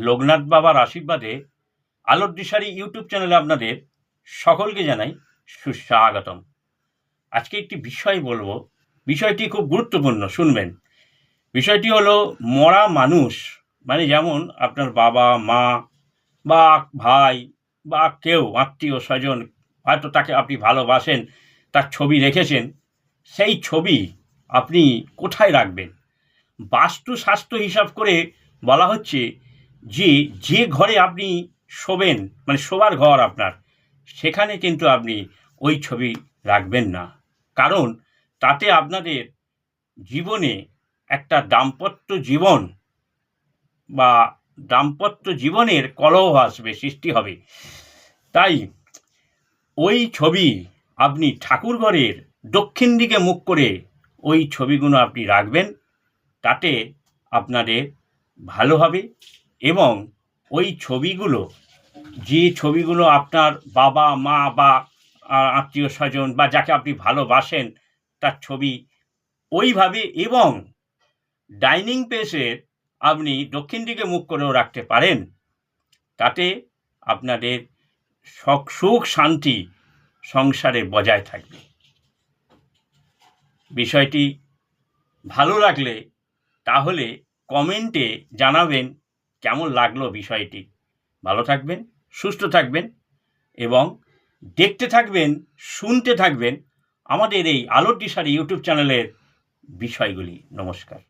লোকনাথ বাবার আশীর্বাদে আলোর দিশারি ইউটিউব চ্যানেলে আপনাদের সকলকে জানাই সুস্বাগতম। আজকে একটি বিষয় বলবো, বিষয়টি খুব গুরুত্বপূর্ণ, শুনবেন। বিষয়টি হলো মরা মানুষ, মানে যেমন আপনার বাবা মা বা ভাই বা কেউ আত্মীয় স্বজন, হয়তো তাকে আপনি ভালোবাসেন, তার ছবি রেখেছেন, সেই ছবি আপনি কোথায় রাখবেন? বাস্তুশাস্ত্র হিসাব করে বলা হচ্ছে যে যে ঘরে আপনি শোবেন, মানে শোবার ঘর আপনার, সেখানে কিন্তু আপনি ওই ছবি রাখবেন না। কারণ তাতে আপনাদের জীবনে একটা দাম্পত্য জীবন বা দাম্পত্য জীবনের কলহ আসবে, সৃষ্টি হবে। তাই ওই ছবি আপনি ঠাকুর ঘরের দক্ষিণ দিকে মুখ করে ওই ছবিগুলো আপনি রাখবেন। তাতে আপনাদের ভালো হবে এবং ওই ছবিগুলো, যে ছবিগুলো আপনার বাবা মা বা আত্মীয় স্বজন বা যাকে আপনি ভালোবাসেন তার ছবি ওইভাবে, এবং ডাইনিং প্লেসে আপনি দক্ষিণ দিকে মুখ করেও রাখতে পারেন। তাতে আপনাদের সুখ শান্তি সংসারে বজায় থাকবে। বিষয়টি ভালো লাগলে তাহলে কমেন্টে জানাবেন কেমন লাগলো বিষয়টি। ভালো থাকবেন, সুস্থ থাকবেন এবং দেখতে থাকবেন, শুনতে থাকবেন আমাদের এই আলোর দিশারি ইউটিউব চ্যানেলের বিষয়গুলি। নমস্কার।